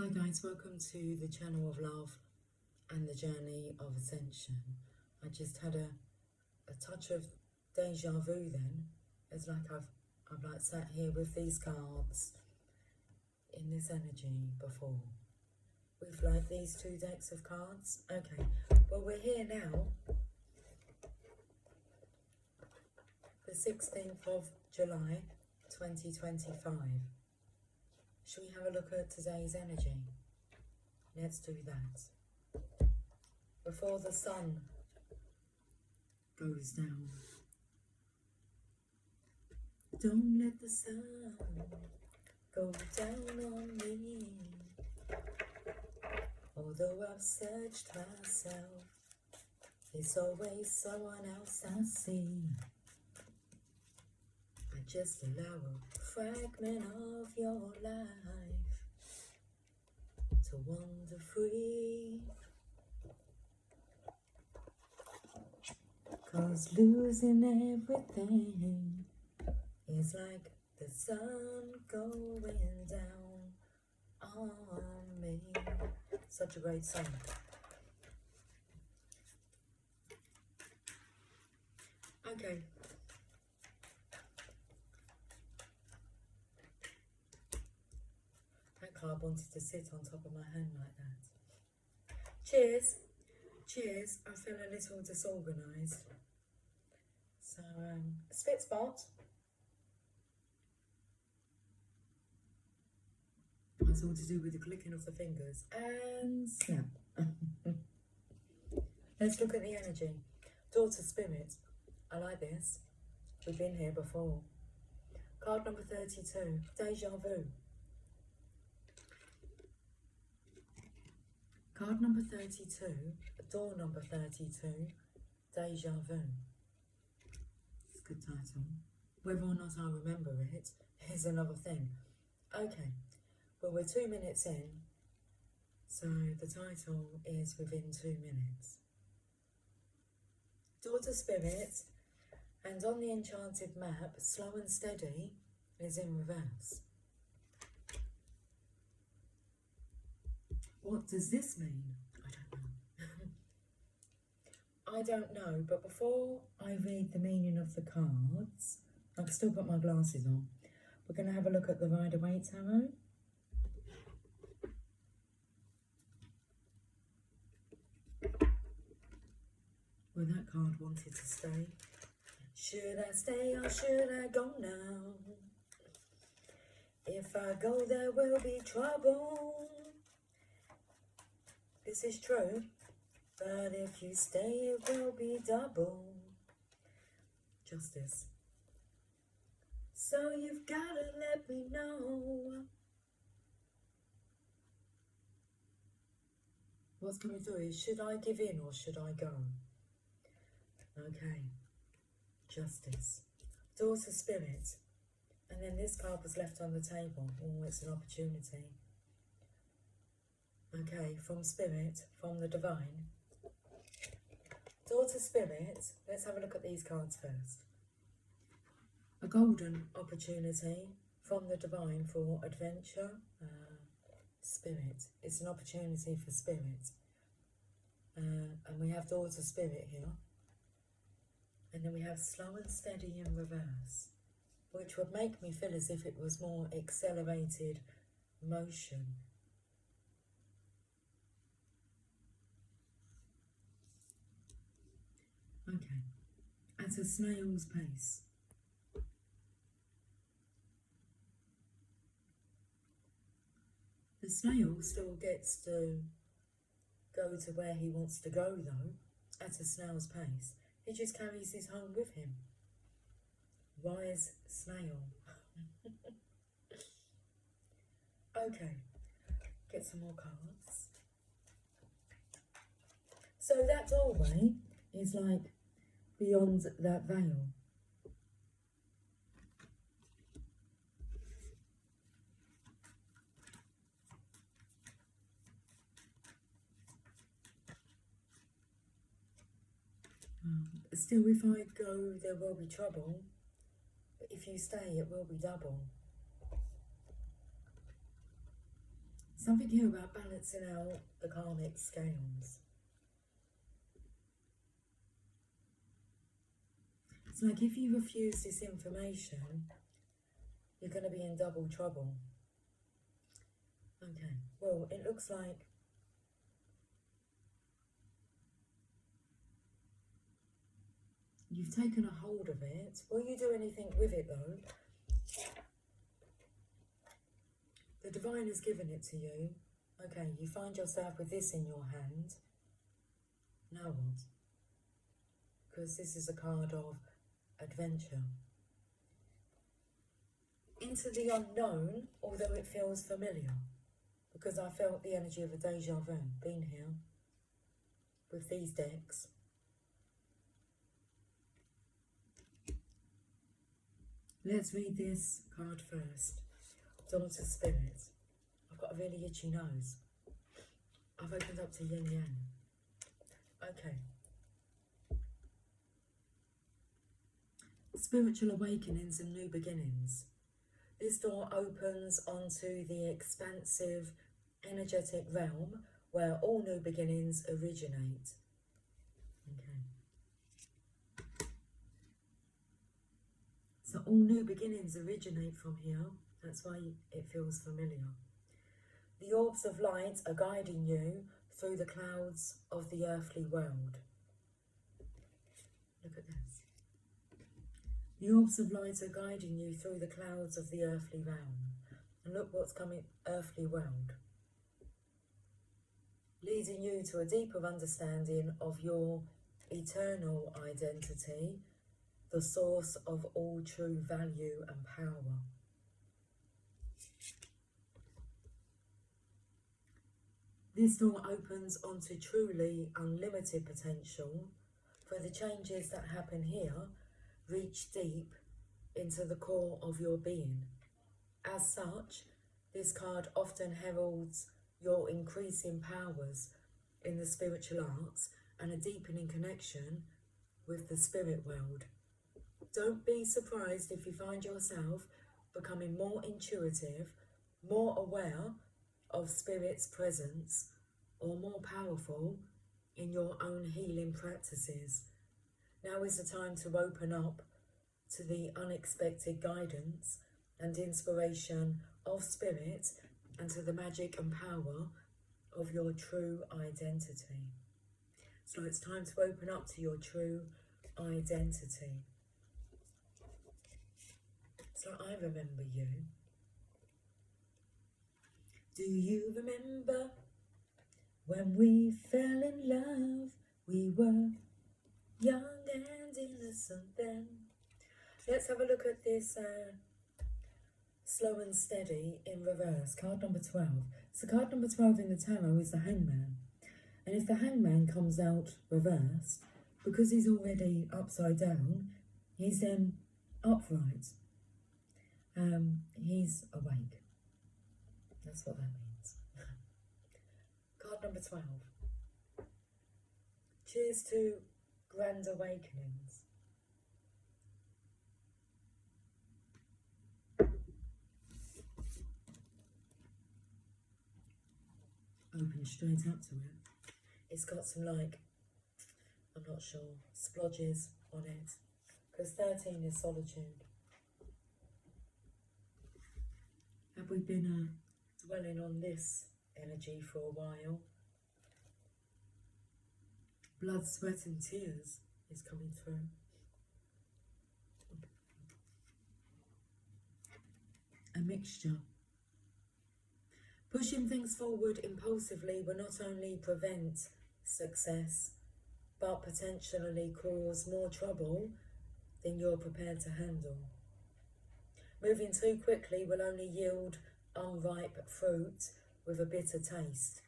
Hi guys, welcome to the channel of love and the journey of ascension. I just had a touch of deja vu then. It's like I've like sat here with these cards in this energy before. With like these two decks of cards. Okay, well we're here now. The 16th of July 2025. Shall we have a look at today's energy? Let's do that. Before the sun goes down. Don't let the sun go down on me. Although I've searched myself, it's always someone else I see. I just allow a fragment of your life to wander free. 'Cause losing everything is like the sun going down on me. Such a great song. Okay. That card wanted to sit on top of my hand like that. Cheers. Cheers. I feel a little disorganised. So, spit spot. That's all to do with the clicking of the fingers. And snap. Let's look at the energy. Daughter Spirit. I like this. We've been here before. Card number 32. Deja vu. Card number 32. Door number 32. Deja vu. It's a good title. Whether or not I remember it is another thing. Okay. Well, we're 2 minutes in. So the title is within 2 minutes. Daughter Spirit, and on the enchanted map, slow and steady is in reverse. What does this mean? I don't know, but before I read the meaning of the cards, I've still got my glasses on. We're going to have a look at the Rider-Waite Tarot. Well, that card wanted to stay. Should I stay or should I go now? If I go, there will be trouble. This is true, but if you stay, it will be double. Justice. So you've gotta let me know. What's coming through is, should I give in or should I go? Okay. Justice. Daughter Spirit. And then this card was left on the table. Oh, it's an opportunity. Okay, from Spirit, from the Divine. Daughter Spirit, let's have a look at these cards first. A golden opportunity from the Divine for adventure. Spirit, it's an opportunity for Spirit. And we have Daughter Spirit here. And then we have slow and steady in reverse, which would make me feel as if it was more accelerated motion. Okay, at a snail's pace. The snail still gets to go to where he wants to go though, at a snail's pace. He just carries his home with him. Wise snail. Okay, get some more cards. So that doorway is like beyond that veil. Still, if I go, there will be trouble. But if you stay, it will be double. Something here about balancing out the karmic scales. It's like if you refuse this information, you're going to be in double trouble. Okay, well, it looks like you've taken a hold of it. Will you do anything with it though? The divine has given it to you. Okay, you find yourself with this in your hand. Now what? Because this is a card of adventure. Into the unknown, although it feels familiar. Because I felt the energy of a deja vu, been here with these decks. Let's read this card first. Daughter Spirit. I've got a really itchy nose. I've opened up to Yin Yang. Okay. Spiritual awakenings and new beginnings. This door opens onto the expansive, energetic realm where all new beginnings originate. Okay. So all new beginnings originate from here. That's why it feels familiar. The orbs of light are guiding you through the clouds of the earthly world. Look at this. The orbs of light are guiding you through the clouds of the earthly realm. And look what's coming, earthly world. Leading you to a deeper understanding of your eternal identity, the source of all true value and power. This door opens onto truly unlimited potential, for the changes that happen here reach deep into the core of your being. As such, this card often heralds your increasing powers in the spiritual arts and a deepening connection with the spirit world. Don't be surprised if you find yourself becoming more intuitive, more aware of spirit's presence, or more powerful in your own healing practices. Now is the time to open up to the unexpected guidance and inspiration of spirit and to the magic and power of your true identity. So it's time to open up to your true identity. So I remember you. Do you remember when we fell in love? We were young and innocent then. Let's have a look at this slow and steady in reverse, card number 12. So card number 12 in the tarot is the Hangman. And if the Hangman comes out reversed, because he's already upside down, he's then upright. He's awake. That's what that means. Card number 12. Cheers to grand awakenings. Open straight up to it. It's got some, like, I'm not sure, splodges on it. Because 13 is solitude. Have we been dwelling on this energy for a while? Blood, sweat and tears is coming through. A mixture. Pushing things forward impulsively will not only prevent success, but potentially cause more trouble than you're prepared to handle. Moving too quickly will only yield unripe fruit with a bitter taste.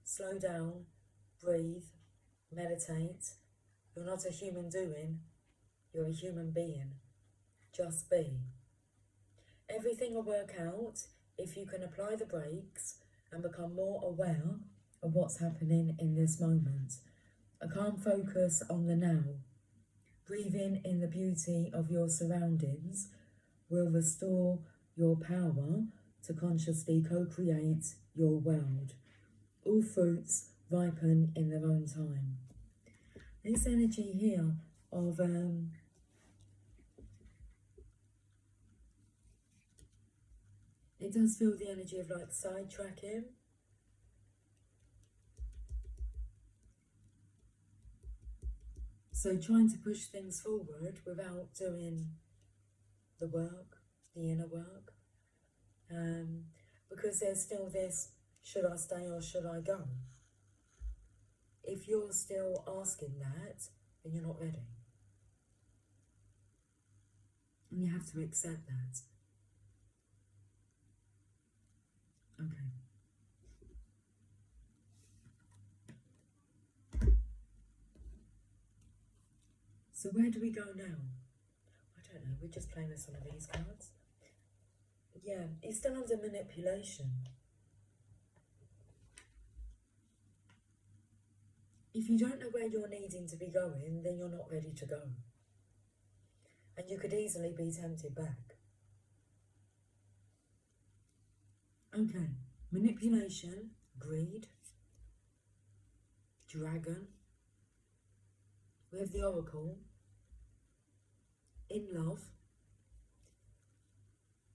Slow down, breathe, meditate. You're not a human doing, you're a human being. Just be. Everything will work out if you can apply the brakes and become more aware of what's happening in this moment. A calm focus on the now. Breathing in the beauty of your surroundings will restore your power to consciously co-create your world. All fruits ripen in their own time. This energy here of it does feel the energy of like sidetracking. So trying to push things forward without doing the work, the inner work. Because there's still this, should I stay or should I go? If you're still asking that, then you're not ready. And you have to accept that. Okay. So where do we go now? I don't know, we're just playing with some of these cards. Yeah, it's still under manipulation. If you don't know where you're needing to be going, then you're not ready to go. And you could easily be tempted back. Okay, manipulation, greed, dragon. We have the oracle, in love.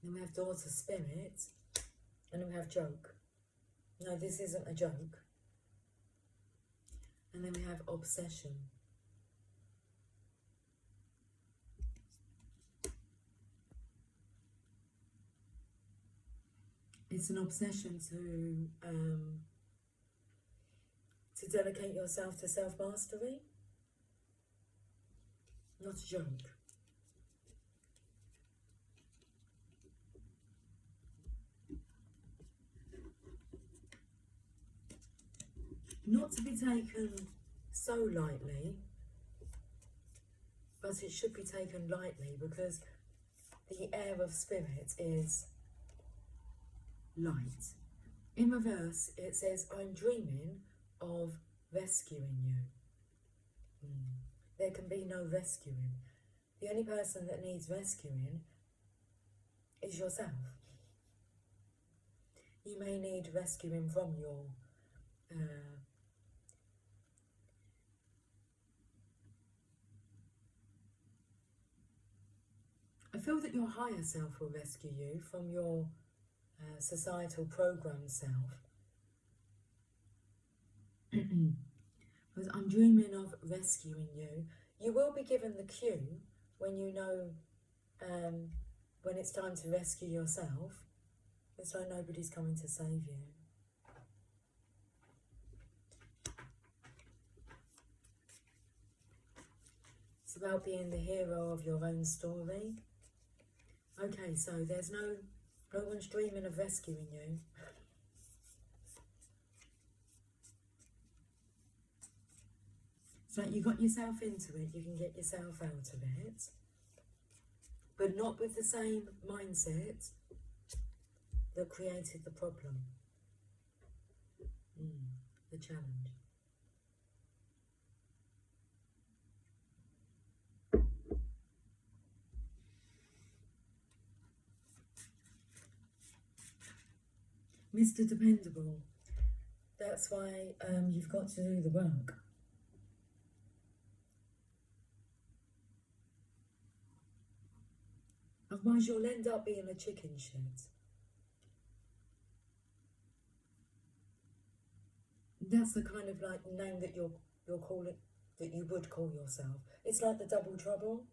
Then we have daughter spirit, and then we have joke. No, this isn't a joke. And then we have obsession. It's an obsession to dedicate yourself to self-mastery. Not a joke. Not to be taken so lightly, but it should be taken lightly because the air of spirit is light. In reverse, it says, I'm dreaming of rescuing you. There can be no rescuing. The only person that needs rescuing is yourself. You may need rescuing from your I feel that your higher self will rescue you from your societal program self. Because I'm dreaming of rescuing you. You will be given the cue when you know when it's time to rescue yourself. It's like nobody's coming to save you. It's about being the hero of your own story. Okay, so there's no one's dreaming of rescuing you. So you got yourself into it, you can get yourself out of it. But not with the same mindset that created the problem. The challenge. Mr. Dependable. That's why you've got to do the work. Otherwise you'll end up being a chicken shit. That's the kind of like name that you're calling, that you would call yourself. It's like the double trouble.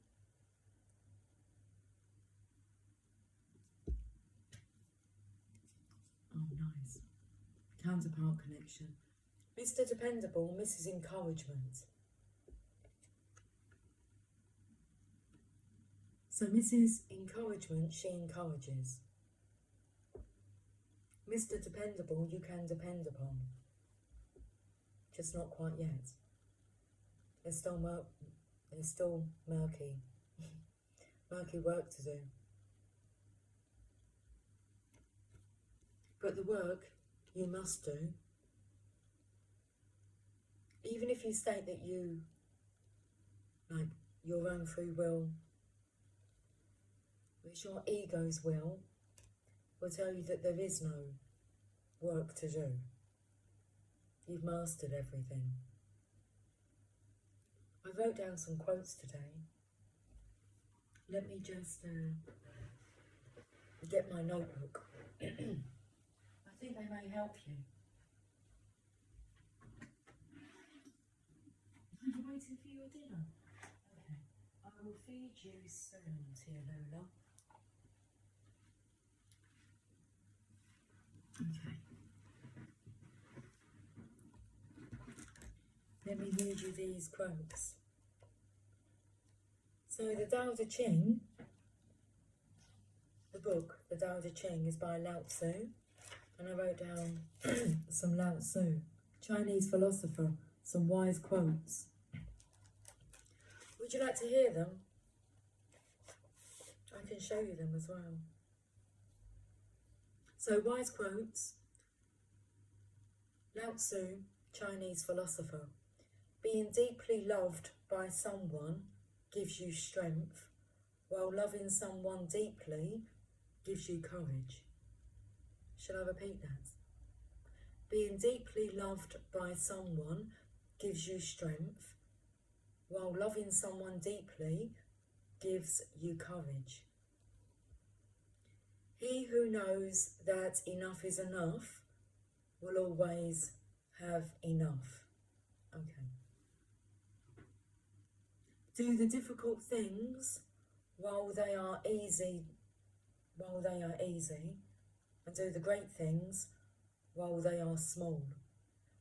Oh, nice. Counterpart connection. Mr. Dependable, Mrs. Encouragement. So Mrs. Encouragement, she encourages. Mr. Dependable, you can depend upon. Just not quite yet. There's still murky murky work to do. But the work you must do. Even if you state that you, like your own free will, it's your ego's will, will tell you that there is no work to do. You've mastered everything. I wrote down some quotes today. Let me just get my notebook. I think they may help you. Are you waiting for your dinner? Okay. I will feed you soon, Tialula. Okay. Let me read you these quotes. So the Tao Te Ching, the book, the Tao Te Ching, is by Lao Tzu, and I wrote down some Lao Tzu, Chinese philosopher, some wise quotes. Would you like to hear them? I can show you them as well. So wise quotes, Lao Tzu, Chinese philosopher. Being deeply loved by someone gives you strength, while loving someone deeply gives you courage. Shall I repeat that? Being deeply loved by someone gives you strength, while loving someone deeply gives you courage. He who knows that enough is enough will always have enough. Okay. Do the difficult things while they are easy, and do the great things while they are small.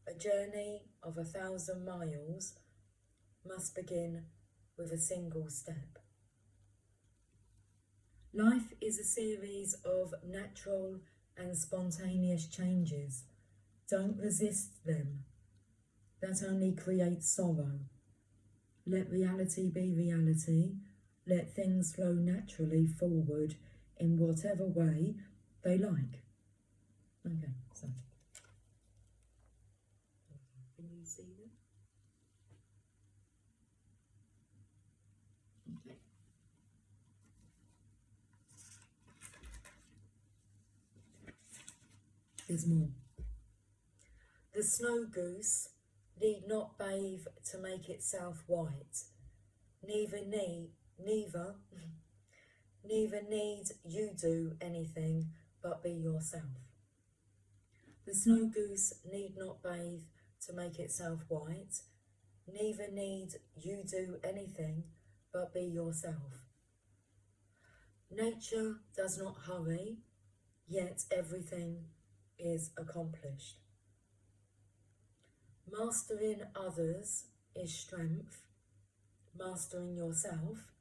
A journey of 1,000 miles must begin with a single step. Life is a series of natural and spontaneous changes. Don't resist them. That only creates sorrow. Let reality be reality. Let things flow naturally forward in whatever way they like. Okay, so. Can you see them? Okay. There's more. The snow goose need not bathe to make itself white. Neither need you do anything but be yourself. The snow goose need not bathe to make itself white. Neither need you do anything but be yourself. Nature does not hurry, yet everything is accomplished. Mastering others is strength. Mastering yourself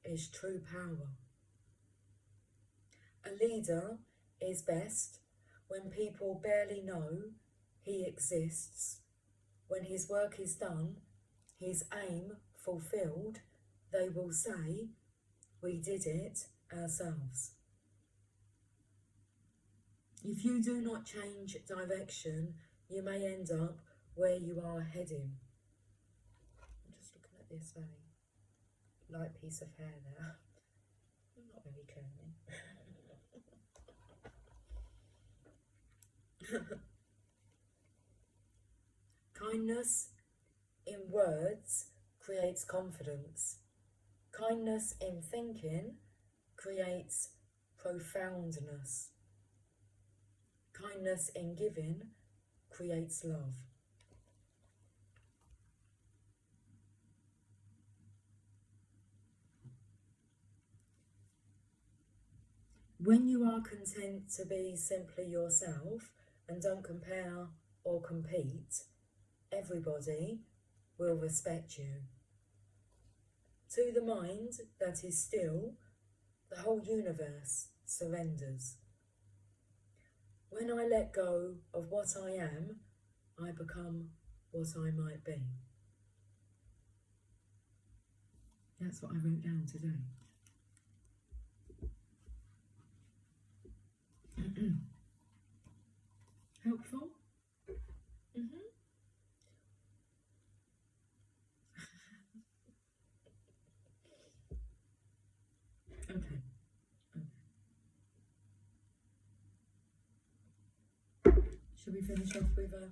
is true power. A leader is best when people barely know he exists. When his work is done, his aim fulfilled, they will say, "We did it ourselves." If you do not change direction, you may end up where you are heading. I'm just looking at this very light piece of hair there. Not very curly. Kindness in words creates confidence. Kindness in thinking creates profoundness. Kindness in giving creates love. When you are content to be simply yourself and don't compare or compete, everybody will respect you. To the mind that is still, the whole universe surrenders. When I let go of what I am, I become what I might be. That's what I wrote down today. Helpful? Okay. Should we finish off with a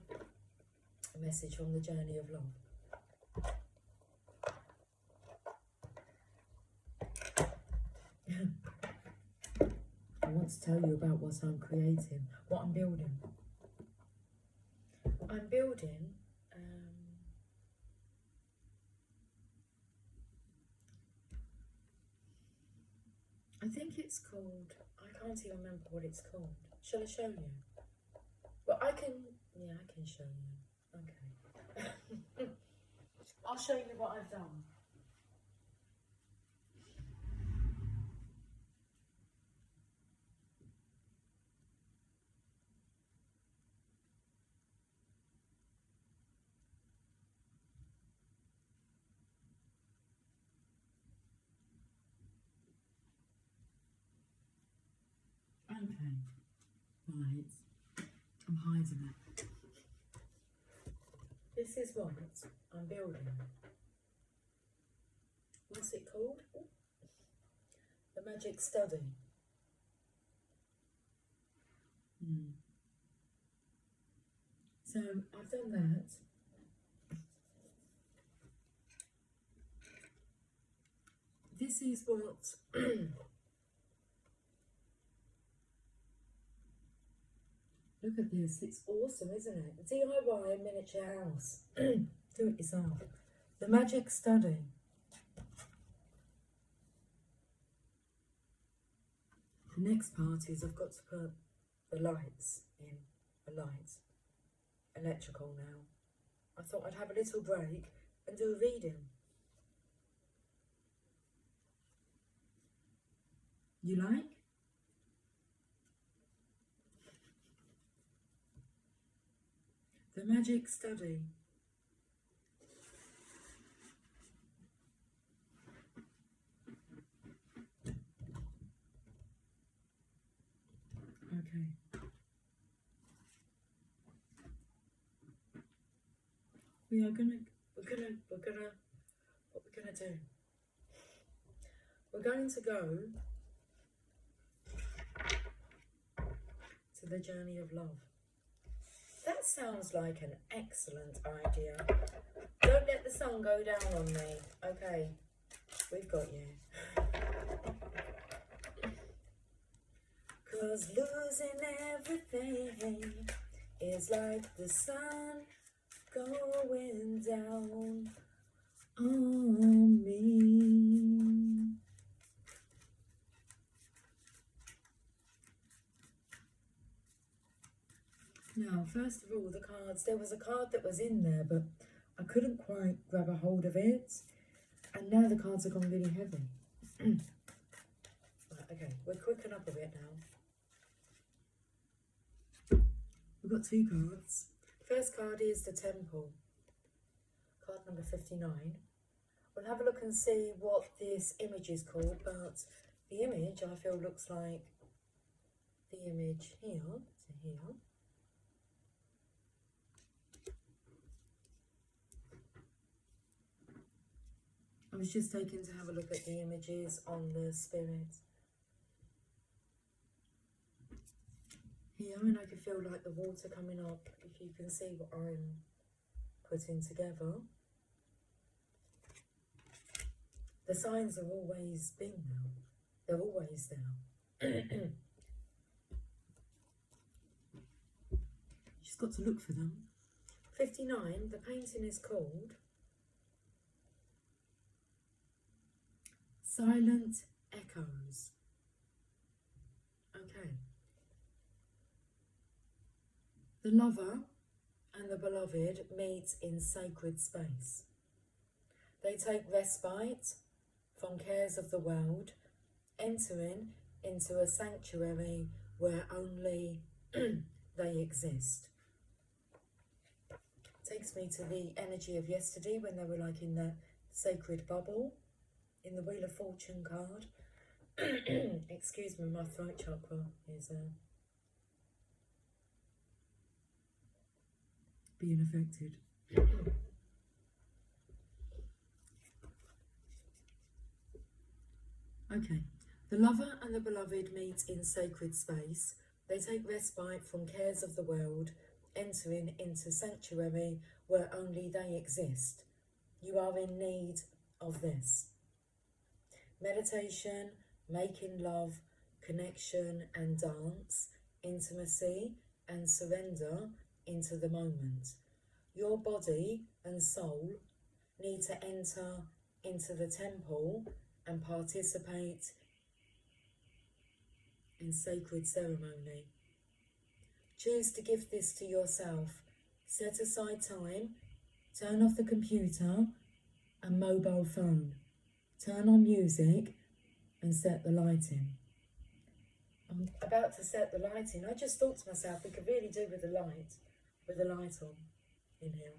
message from the journey of love? I want to tell you about what I'm creating, what I'm building. I'm building I think it's called, I can't even remember what it's called. Shall I show you? Well, I can show you. Okay. I'll show you what I've done. Okay, right, I'm hiding it. This is what I'm building. What's it called? The Magic Study. So I've done that. This is what look at this, it's awesome, isn't it? DIY miniature house. Do it yourself. The Magic Study. The next part is I've got to put the lights in. A light. Electrical now. I thought I'd have a little break and do a reading. You like? The Magic Study. Okay. We're gonna what we're gonna do. We're going to go to the journey of love. That sounds like an excellent idea. Don't let the sun go down on me. Okay, we've got you. 'Cause losing everything is like the sun going down on me. Now, first of all, the cards. There was a card that was in there, but I couldn't quite grab a hold of it. And now the cards have gone really heavy. Right, okay, we're quicking up a bit now. We've got two cards. First card is the Temple. Card number 59. We'll have a look and see what this image is called, but the image I feel looks like the image here to here. I was just taken to have a look at the images on the spirit. Here, and I can feel like the water coming up, if you can see what I'm putting together. The signs have always been there. They're always there. You just got to look for them. 59, the painting is called Silent Echoes. Okay. The lover and the beloved meet in sacred space. They take respite from cares of the world, entering into a sanctuary where only they exist. Takes me to the energy of yesterday when they were like in the sacred bubble, in the Wheel of Fortune card. Excuse me, my throat chakra is being affected. Okay, the lover and the beloved meet in sacred space. They take respite from cares of the world, entering into sanctuary where only they exist. You are in need of this. Meditation, making love, connection and dance, intimacy and surrender into the moment. Your body and soul need to enter into the temple and participate in sacred ceremony. Choose to give this to yourself. Set aside time, turn off the computer and mobile phone. Turn on music and set the lighting. I'm about to set the lighting. I just thought to myself, we could really do with the light on in here.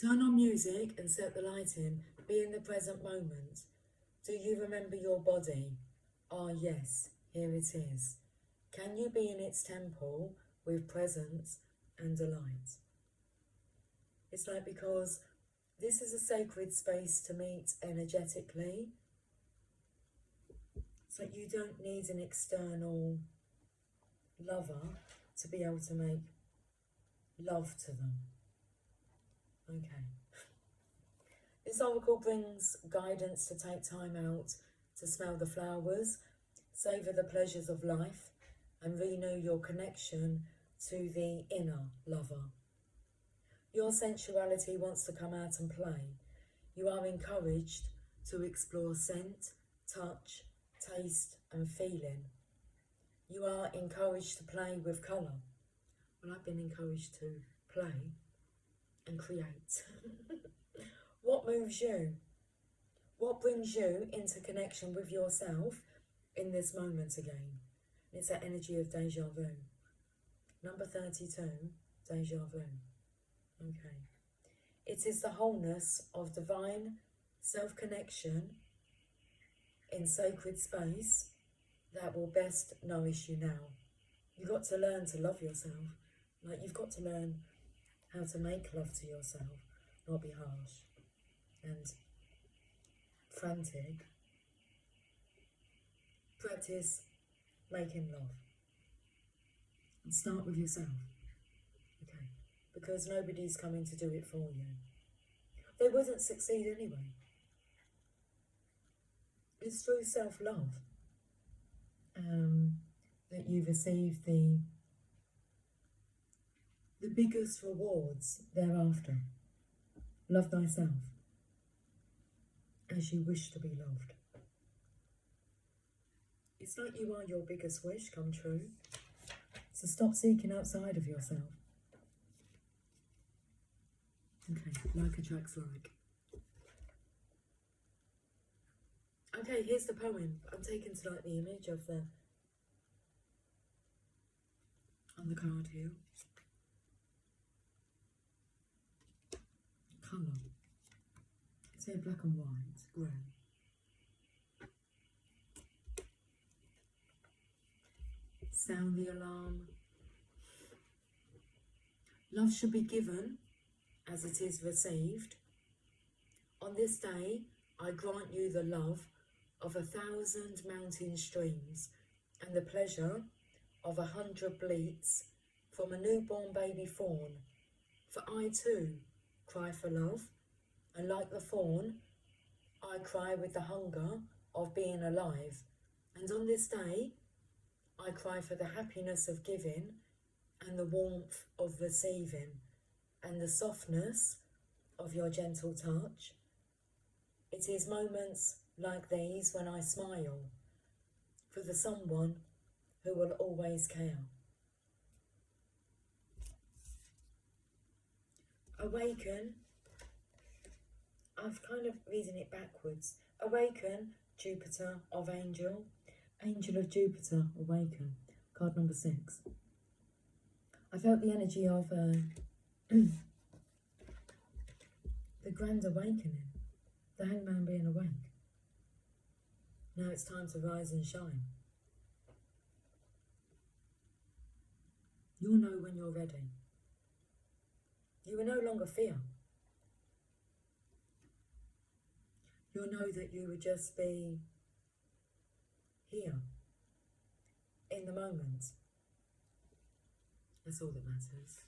Turn on music and set the lighting. Be in the present moment. Do you remember your body? Ah, yes, here it is. Can you be in its temple with presence and delight? It's like, because this is a sacred space to meet energetically. It's like you don't need an external lover to be able to make love to them. Okay. This oracle brings guidance to take time out to smell the flowers, savour the pleasures of life, and renew your connection to the inner lover. Your sensuality wants to come out and play. You are encouraged to explore scent, touch, taste and feeling. You are encouraged to play with colour. Well, I've been encouraged to play and create. What moves you? What brings you into connection with yourself in this moment again? It's that energy of deja vu. Number 32, deja vu. Okay. It is the wholeness of divine self-connection in sacred space that will best nourish you now. You've got to learn to love yourself. Like, you've got to learn how to make love to yourself, not be harsh and frantic. Practice making love. And start with yourself. Okay? Because nobody's coming to do it for you. They wouldn't succeed anyway. It's through self-love that you receive the biggest rewards thereafter. Love thyself as you wish to be loved. It's like you are your biggest wish come true. So stop seeking outside of yourself. Okay, like attracts like. Okay, here's the poem. I'm taking to like the image of the on the card here. Colour. It's here black and white, grey. Sound the alarm. Love should be given as it is received. On this day, I grant you the love of 1,000 mountain streams and the pleasure of 100 bleats from a newborn baby fawn. For I too cry for love, and like the fawn, I cry with the hunger of being alive. And on this day, I cry for the happiness of giving and the warmth of receiving and the softness of your gentle touch. It is moments like these when I smile for the someone who will always care. Awaken. I've kind of reading it backwards. Awaken, Jupiter of Angel. Angel of Jupiter, awaken. Card number 6. I felt the energy of the grand awakening. The hangman being awake. Now it's time to rise and shine. You'll know when you're ready. You will no longer fear. You'll know that you would just be here, in the moment. That's all that matters.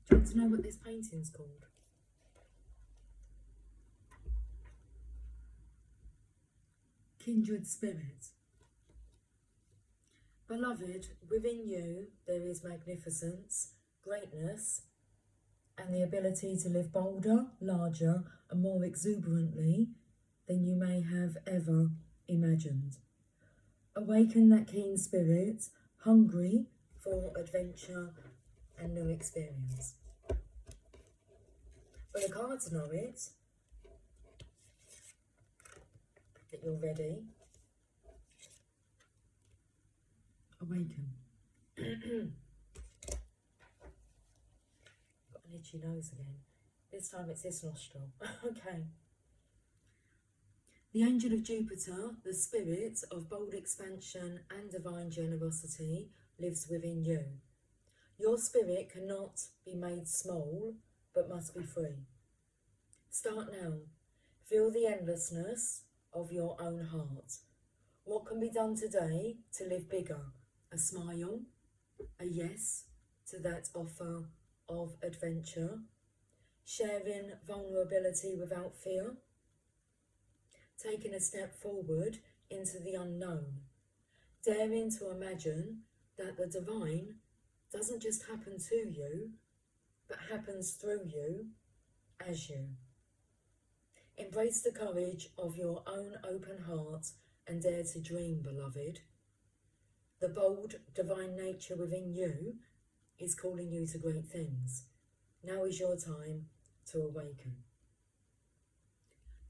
Do you want to know what this painting's called? Kindred Spirit. Beloved, within you there is magnificence, greatness, and the ability to live bolder, larger, and more exuberantly than you may have ever imagined. Awaken that keen spirit, hungry for adventure and new experience. Well, the cards know it, that you're ready. Awaken. Got an itchy nose again. This time it's this nostril. Okay. The angel of Jupiter, the spirit of bold expansion and divine generosity, lives within you. Your spirit cannot be made small, but must be free. Start now. Feel the endlessness of your own heart. What can be done today to live bigger? A smile, a yes to that offer of adventure, sharing vulnerability without fear, taking a step forward into the unknown, daring to imagine that the divine doesn't just happen to you, but happens through you, as you. Embrace the courage of your own open heart and dare to dream, beloved. The bold, divine nature within you is calling you to great things. Now is your time to awaken.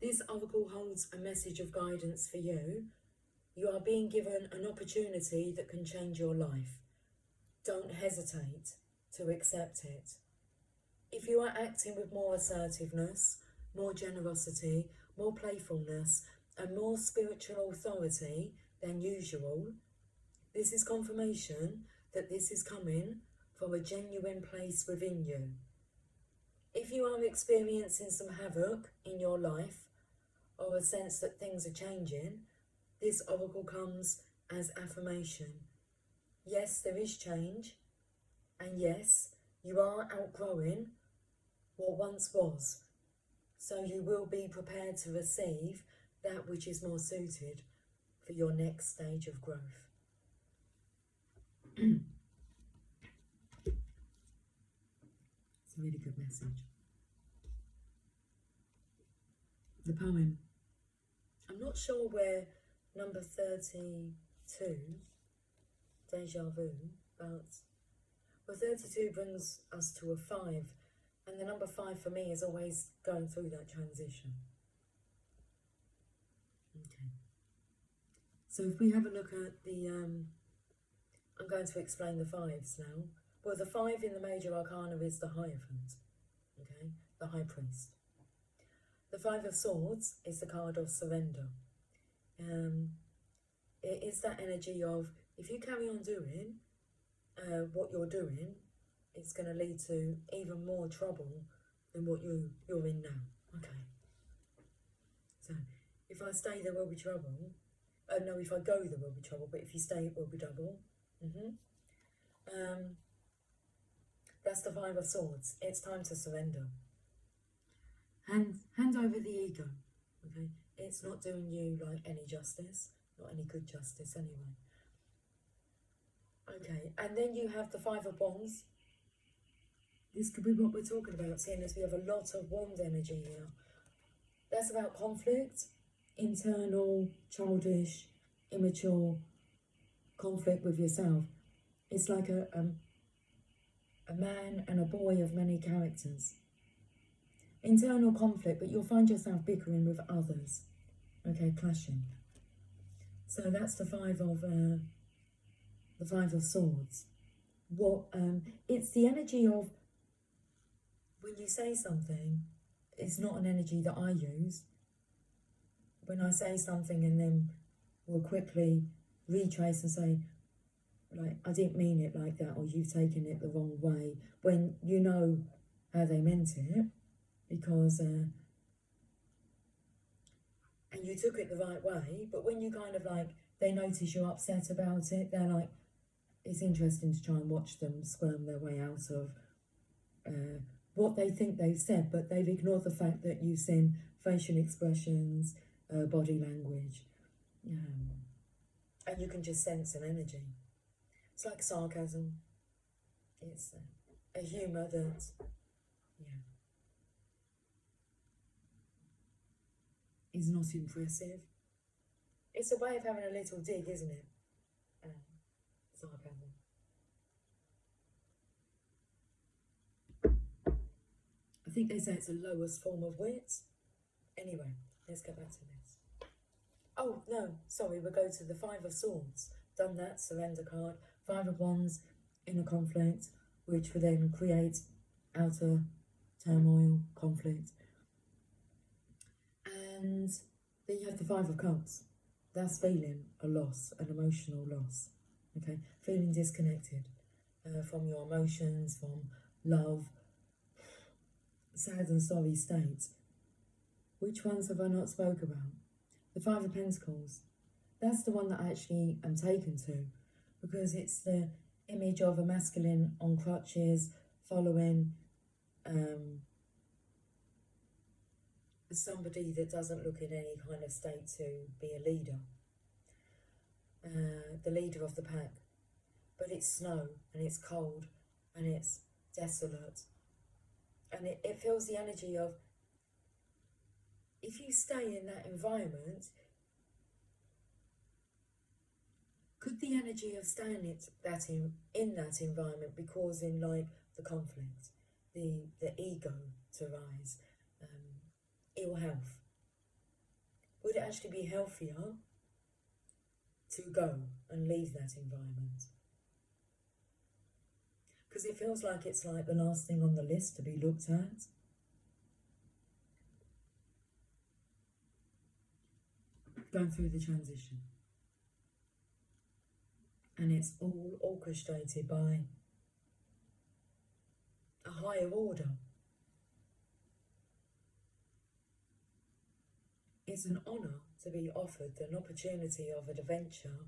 This oracle holds a message of guidance for you. You are being given an opportunity that can change your life. Don't hesitate to accept it. If you are acting with more assertiveness, more generosity, more playfulness, and more spiritual authority than usual, this is confirmation that this is coming from a genuine place within you. If you are experiencing some havoc in your life, or a sense that things are changing, this oracle comes as affirmation. Yes, there is change, and yes, you are outgrowing what once was, so you will be prepared to receive that which is more suited for your next stage of growth. It's a really good message. The poem. I'm not sure where number 32, Deja Vu, but 32 brings us to a 5, and the number 5 for me is always going through that transition. Okay. So if we have a look at the, I'm going to explain the 5s now. Well, the 5 in the major arcana is the Hierophant, okay, the High Priest. The 5 of Swords is the card of surrender. It is that energy of, if you carry on doing what you're doing, it's going to lead to even more trouble than what you're in now. Okay. So, if I stay, there will be trouble. No, if I go, there will be trouble, but if you stay, it will be double. That's the 5 of Swords. It's time to surrender. Hand over the ego, okay? It's not doing you like any justice, not any good justice anyway. Okay, and then you have the 5 of Wands. This could be what we're talking about, seeing as we have a lot of wand energy here. That's about conflict, internal, childish, immature conflict with yourself. It's like a man and a boy of many characters. Internal conflict, but you'll find yourself bickering with others. Okay, clashing. So that's the 5 of Swords. It's the energy of when you say something, it's not an energy that I use. When I say something and then we'll quickly retrace and say, like, I didn't mean it like that, or you've taken it the wrong way. When you know how they meant it, because and you took it the right way, but when you kind of like, they notice you're upset about it, they're like, it's interesting to try and watch them squirm their way out of what they think they've said, but they've ignored the fact that you've seen facial expressions, body language, and you can just sense an energy. It's like sarcasm. It's a humour that, is not impressive. It's a way of having a little dig, isn't it? Sarcasm. I think they say it's the lowest form of wit. Anyway, let's get back to this. Oh, no, sorry, we'll go to the Five of Swords. Done that, surrender card. Five of Wands, inner conflict, which will then create outer turmoil, conflict. And then you have the Five of Cups. That's feeling a loss, an emotional loss. Okay, feeling disconnected from your emotions, from love, sad and sorry state. Which ones have I not spoke about? The Five of Pentacles. That's the one that I actually am taken to, because it's the image of a masculine on crutches following somebody that doesn't look in any kind of state to be a leader. The leader of the pack. But it's snow and it's cold and it's desolate. And it feels the energy of, if you stay in that environment, could the energy of staying in that environment be causing like the conflict, the ego to rise, ill health? Would it actually be healthier to go and leave that environment? Because it feels like it's like the last thing on the list to be looked at. Going through the transition. And it's all orchestrated by a higher order. It's an honour to be offered an opportunity of an adventure,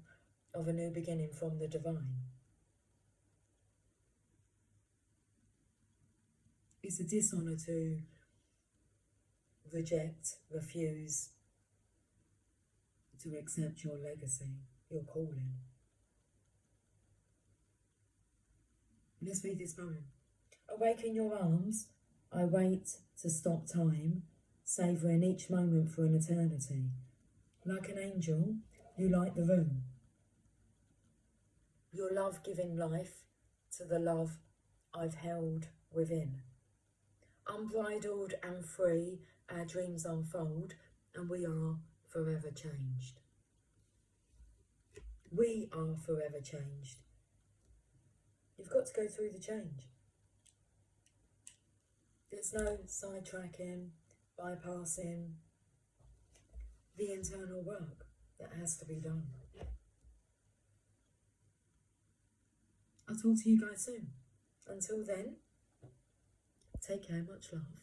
of a new beginning from the divine. It's a dishonour to reject, refuse to accept your legacy, your calling. Let's read this poem. Awaken your arms, I wait to stop time, savouring each moment for an eternity. Like an angel, you light the room. Your love giving life to the love I've held within. Unbridled and free, our dreams unfold, and we are forever changed. We are forever changed. You've got to go through the change. There's no sidetracking, bypassing the internal work that has to be done. I'll talk to you guys soon. Until then, take care, much love.